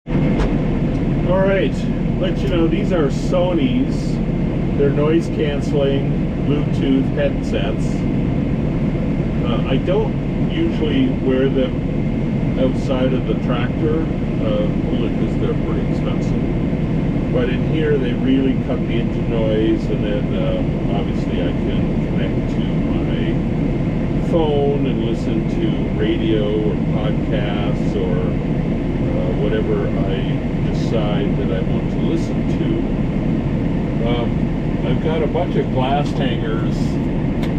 All right, let you know these are Sony's. They're noise canceling Bluetooth headsets. I don't usually wear them outside of the tractor, only because they're pretty expensive. But in here, they really cut the engine noise, and then obviously I can connect to my phone and listen to radio or podcasts or whatever I decide that I want to listen to. I've got a bunch of glass hangers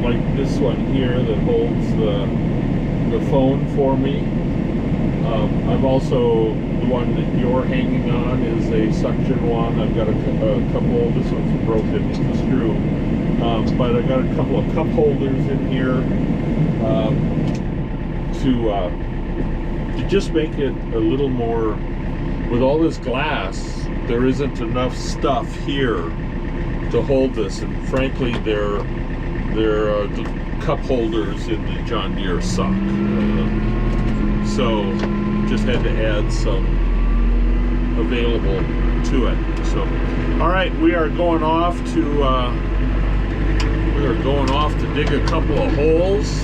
like this one here that holds the phone for me. I've also, the one that you're hanging on is a suction one. I've got a couple, this one's broken, it's a screw. But I've got a couple of cup holders in here to just make it a little more, with all this glass, there isn't enough stuff here to hold this, and frankly the cup holders in the John Deere suck. So just had to add some available to it. So all right, we are going off to dig a couple of holes.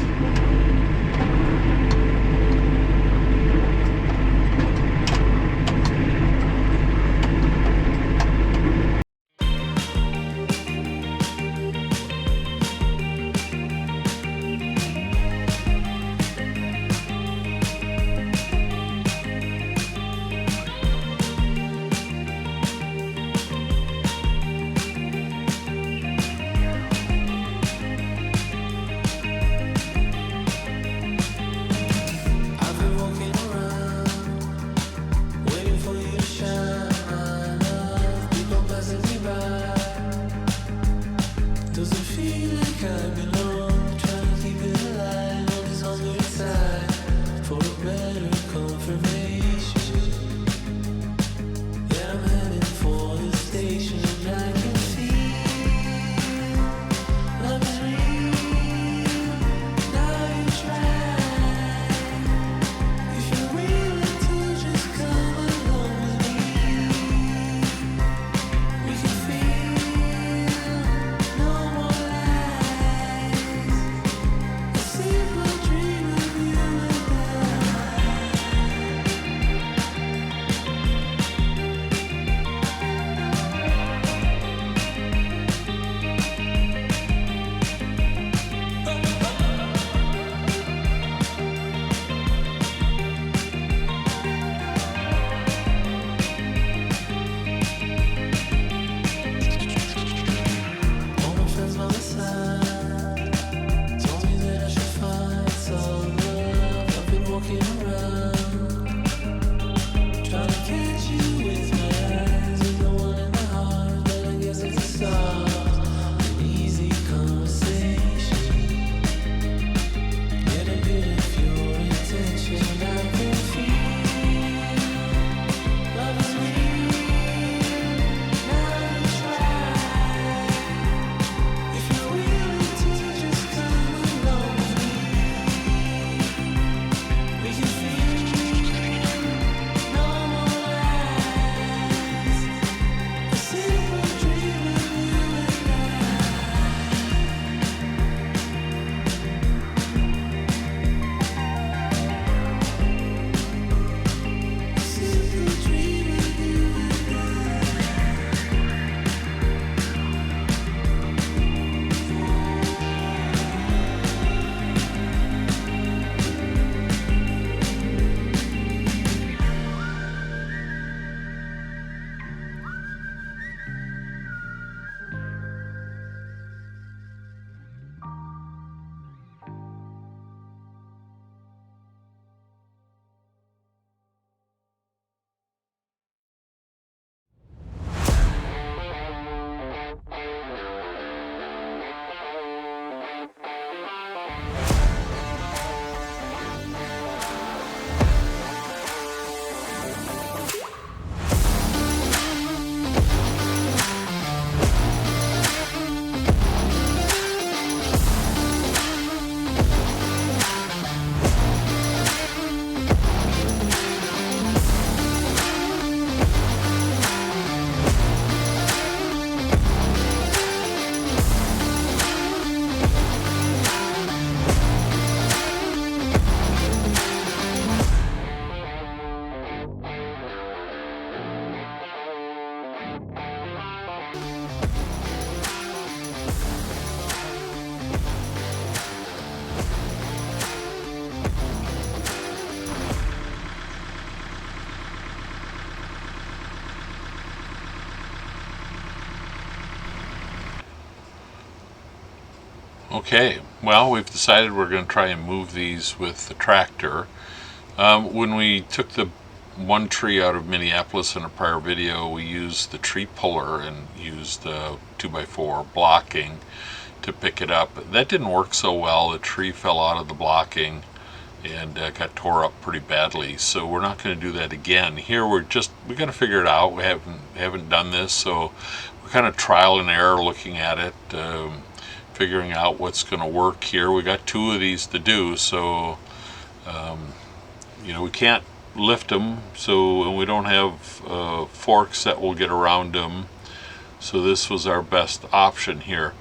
Okay, well, we've decided we're going to try and move these with the tractor. When we took the one tree out of Minneapolis in a prior video, we used the tree puller and used 2x4 blocking to pick it up. That didn't work so well. The tree fell out of the blocking and got tore up pretty badly. So we're not going to do that again. Here we got to figure it out. We haven't done this, so we're kind of trial and error looking at it, figuring out what's going to work here. We got 2 of these to do, so we can't lift them, and we don't have forks that will get around them. So this was our best option here.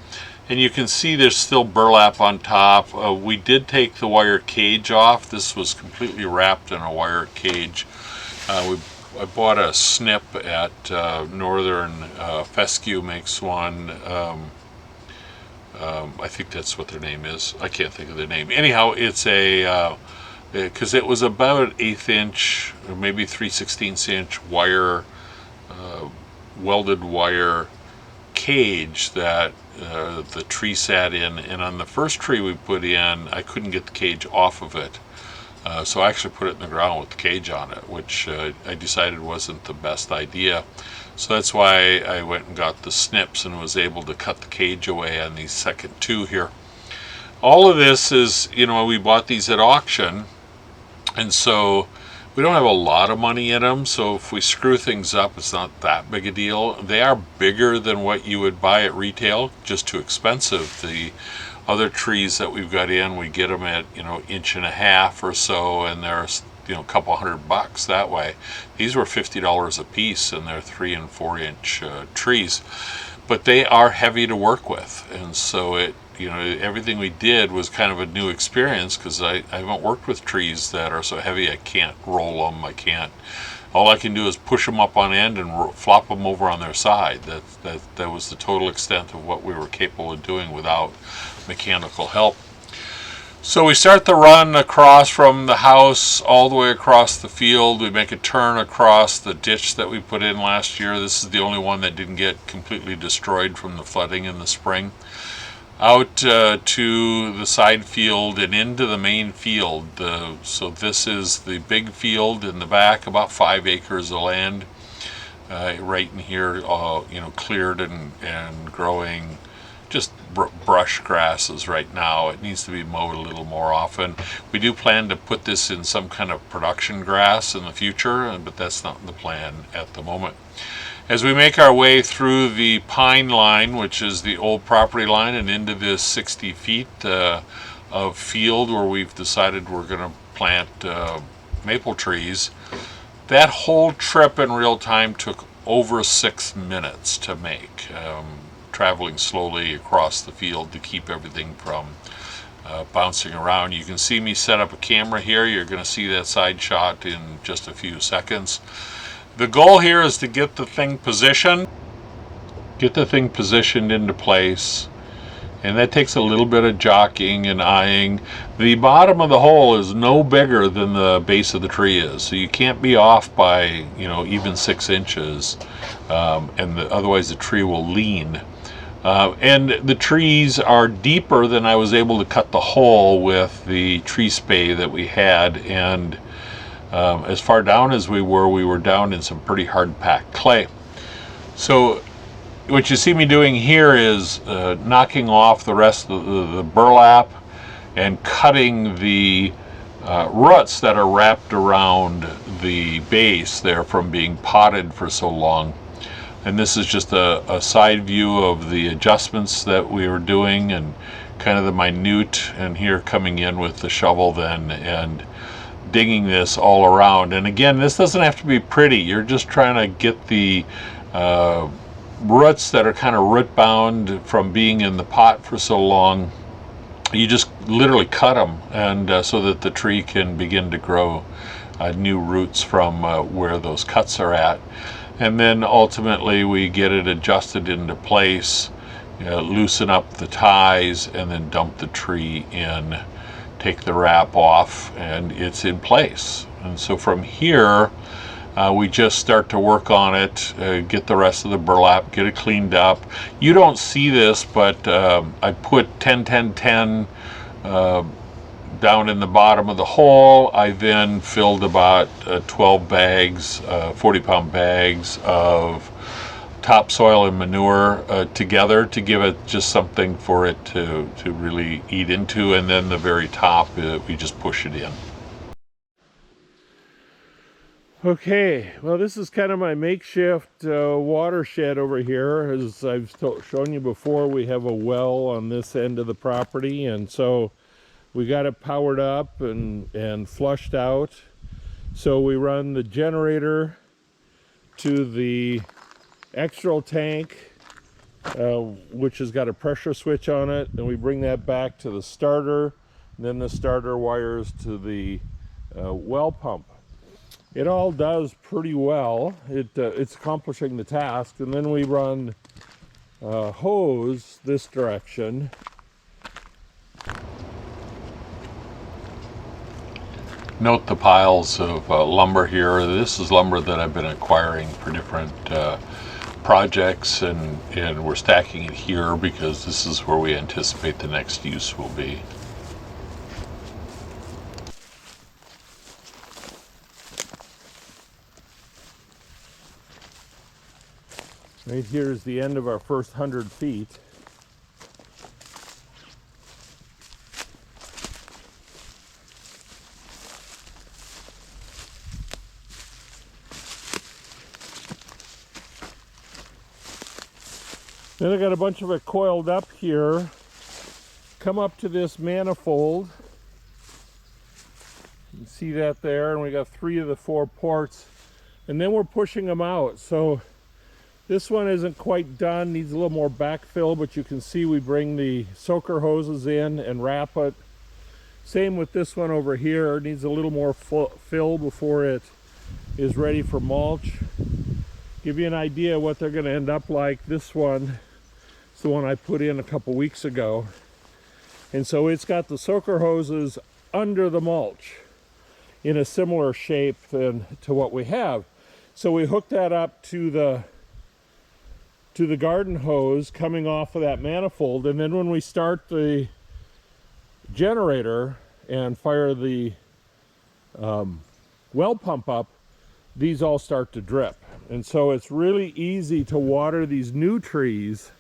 And you can see there's still burlap on top. We did take the wire cage off. This was completely wrapped in a wire cage. I bought a snip at Northern Fescue makes one. I think that's what their name is. I can't think of their name. Anyhow, it's because it was about an 1/8 inch or maybe 3/16 inch wire, welded wire cage that the tree sat in, and on the first tree we put in, I couldn't get the cage off of it. So I actually put it in the ground with the cage on it, which I decided wasn't the best idea. So that's why I went and got the snips and was able to cut the cage away on these second 2 here. All of this is, we bought these at auction, and so we don't have a lot of money in them, so if we screw things up, it's not that big a deal. They are bigger than what you would buy at retail, just too expensive. The other trees that we've got in, we get them at 1.5 inches or so, and they're a couple $100 that way. These were $50 a piece, and they're 3 and 4 inch trees, but they are heavy to work with, and so everything we did was kind of a new experience, because I haven't worked with trees that are so heavy. I can't roll them. All I can do is push them up on end and flop them over on their side. That was the total extent of what we were capable of doing without mechanical help. So we start the run across from the house all the way across the field. We make a turn across the ditch that we put in last year. This is the only one that didn't get completely destroyed from the flooding in the spring. Out to the side field and into the main field. So this is the big field in the back, about 5 acres of land, right in here, cleared and growing just brush grasses right now. It needs to be mowed a little more often. We do plan to put this in some kind of production grass in the future, but that's not the plan at the moment. As we make our way through the pine line, which is the old property line, and into this 60 feet of field where we've decided we're going to plant maple trees, that whole trip in real time took over 6 minutes to make, traveling slowly across the field to keep everything from bouncing around. You can see me set up a camera here. You're going to see that side shot in just a few seconds. The goal here is to get the thing positioned into place, and that takes a little bit of jockeying and eyeing. The bottom of the hole is no bigger than the base of the tree is, so you can't be off by even 6 inches, and otherwise the tree will lean. And the trees are deeper than I was able to cut the hole with the tree spay that we had, and as far down as we were down in some pretty hard packed clay. So what you see me doing here is knocking off the rest of the burlap and cutting the roots that are wrapped around the base there from being potted for so long. And this is just a side view of the adjustments that we were doing and kind of the minute, and here coming in with the shovel then and digging this all around. And again, this doesn't have to be pretty. You're just trying to get the roots that are kind of root bound from being in the pot for so long. You just literally cut them, and so that the tree can begin to grow new roots from where those cuts are at. And then ultimately we get it adjusted into place, loosen up the ties, and then dump the tree in, take the wrap off, and it's in place. And so from here, We just start to work on it, get the rest of the burlap, get it cleaned up. You don't see this, but I put 10, 10, 10 down in the bottom of the hole. I then filled about 12 bags, 40-pound bags of topsoil and manure together to give it just something for it to really eat into, and then the very top we just push it in. Okay, well, this is kind of my makeshift watershed over here. As I've shown you before, we have a well on this end of the property, and so we got it powered up and flushed out. So we run the generator to the external tank, which has got a pressure switch on it, and we bring that back to the starter, and then the starter wires to the well pump. It all does pretty well. It's accomplishing the task, and then we run hose this direction. Note the piles of lumber here. This is lumber that I've been acquiring for different projects, and we're stacking it here because this is where we anticipate the next use will be. Right here is the end of our first 100 feet. Then I got a bunch of it coiled up here. Come up to this manifold. You can see that there, and we got 3 of the 4 ports. And then we're pushing them out. So this one isn't quite done, needs a little more backfill, but you can see we bring the soaker hoses in and wrap it. Same with this one over here, it needs a little more fill before it is ready for mulch. Give you an idea what they're going to end up like. This one is the one I put in a couple weeks ago. And so it's got the soaker hoses under the mulch in a similar shape to what we have. So we hook that up to the garden hose coming off of that manifold, and then when we start the generator and fire the well pump up, these all start to drip. And so it's really easy to water these new trees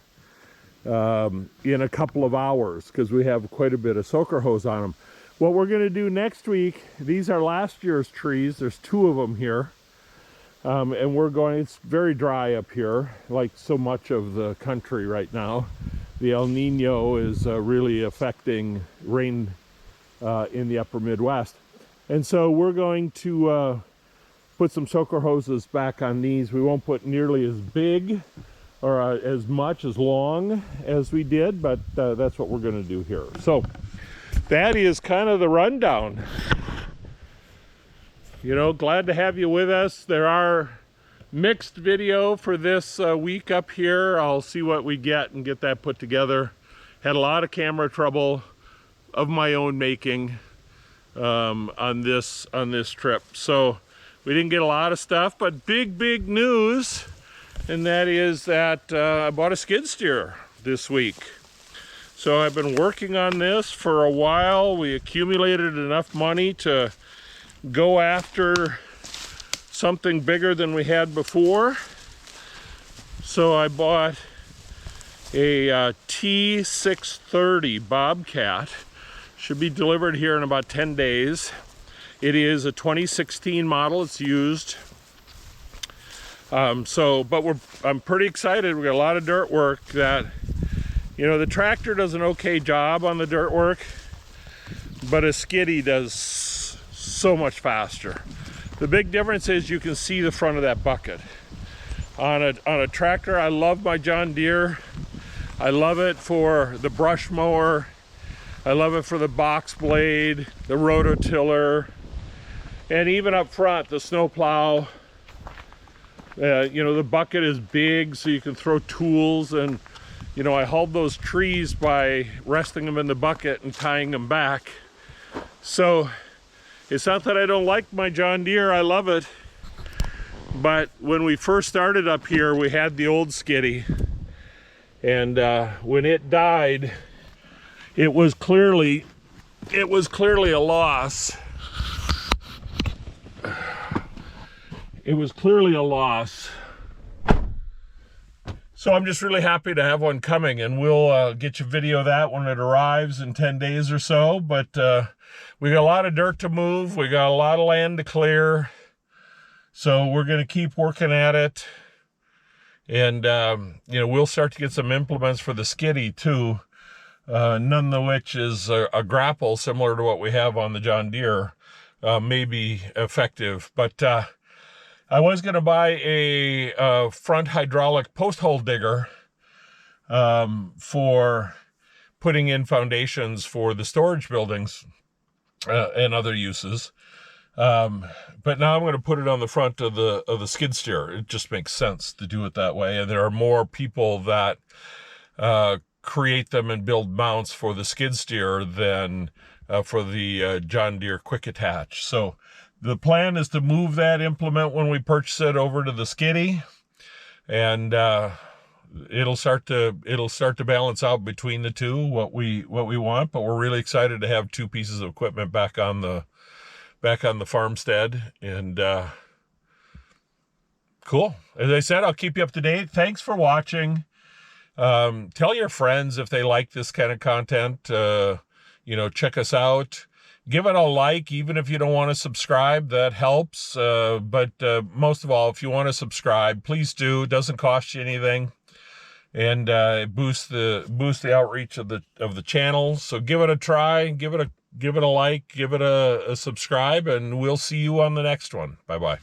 in a couple of hours because we have quite a bit of soaker hose on them. What we're going to do next week, these are last year's trees, there's 2 of them here. And it's very dry up here, like so much of the country right now. The El Nino is really affecting rain in the upper Midwest. And so we're going to put some soaker hoses back on these. We won't put nearly as big or as much as long as we did, but that's what we're going to do here. So that is kind of the rundown. You know, glad to have you with us. There are mixed video for this week up here. I'll see what we get and get that put together. Had a lot of camera trouble of my own making on this trip. So we didn't get a lot of stuff, but big news, and that is that I bought a skid steer this week. So I've been working on this for a while. We accumulated enough money to go after something bigger than we had before. So I bought a T630 Bobcat. Should be delivered here in about 10 days. It is a 2016 model, it's used. I'm pretty excited. We got a lot of dirt work that, you know, the tractor does an okay job on the dirt work, but a skiddy does so much faster. The big difference is you can see the front of that bucket. On a tractor, I love my John Deere. I love it for the brush mower. I love it for the box blade, the rototiller, and even up front, the snow plow. You know, the bucket is big, so you can throw tools, and you know, I hauled those trees by resting them in the bucket and tying them back. So it's not that I don't like my John Deere, I love it. but when we first started up here, we had the old skiddy, and when it died, it was clearly a loss. It was clearly a loss. So I'm just really happy to have one coming, and we'll get you video of that when it arrives in 10 days or so. But we got a lot of dirt to move. We got a lot of land to clear. So we're going to keep working at it. And, you know, we'll start to get some implements for the skiddy too. None of which is a grapple similar to what we have on the John Deere. May be effective. But I was going to buy a front hydraulic post hole digger for putting in foundations for the storage buildings and other uses. But now I'm going to put it on the front of the skid steer. It just makes sense to do it that way. And there are more people that create them and build mounts for the skid steer than for the John Deere Quick Attach. So the plan is to move that implement when we purchase it over to the skiddy, and it'll start to balance out between the two what we want. But we're really excited to have two pieces of equipment back on the farmstead, and cool. As I said, I'll keep you up to date. Thanks for watching. Tell your friends if they like this kind of content. You know, check us out. Give it a like, even if you don't want to subscribe. That helps. But most of all, if you want to subscribe, please do. It doesn't cost you anything, and it boosts the outreach of the channel. So give it a try. Give it a like. Give it a subscribe, and we'll see you on the next one. Bye bye.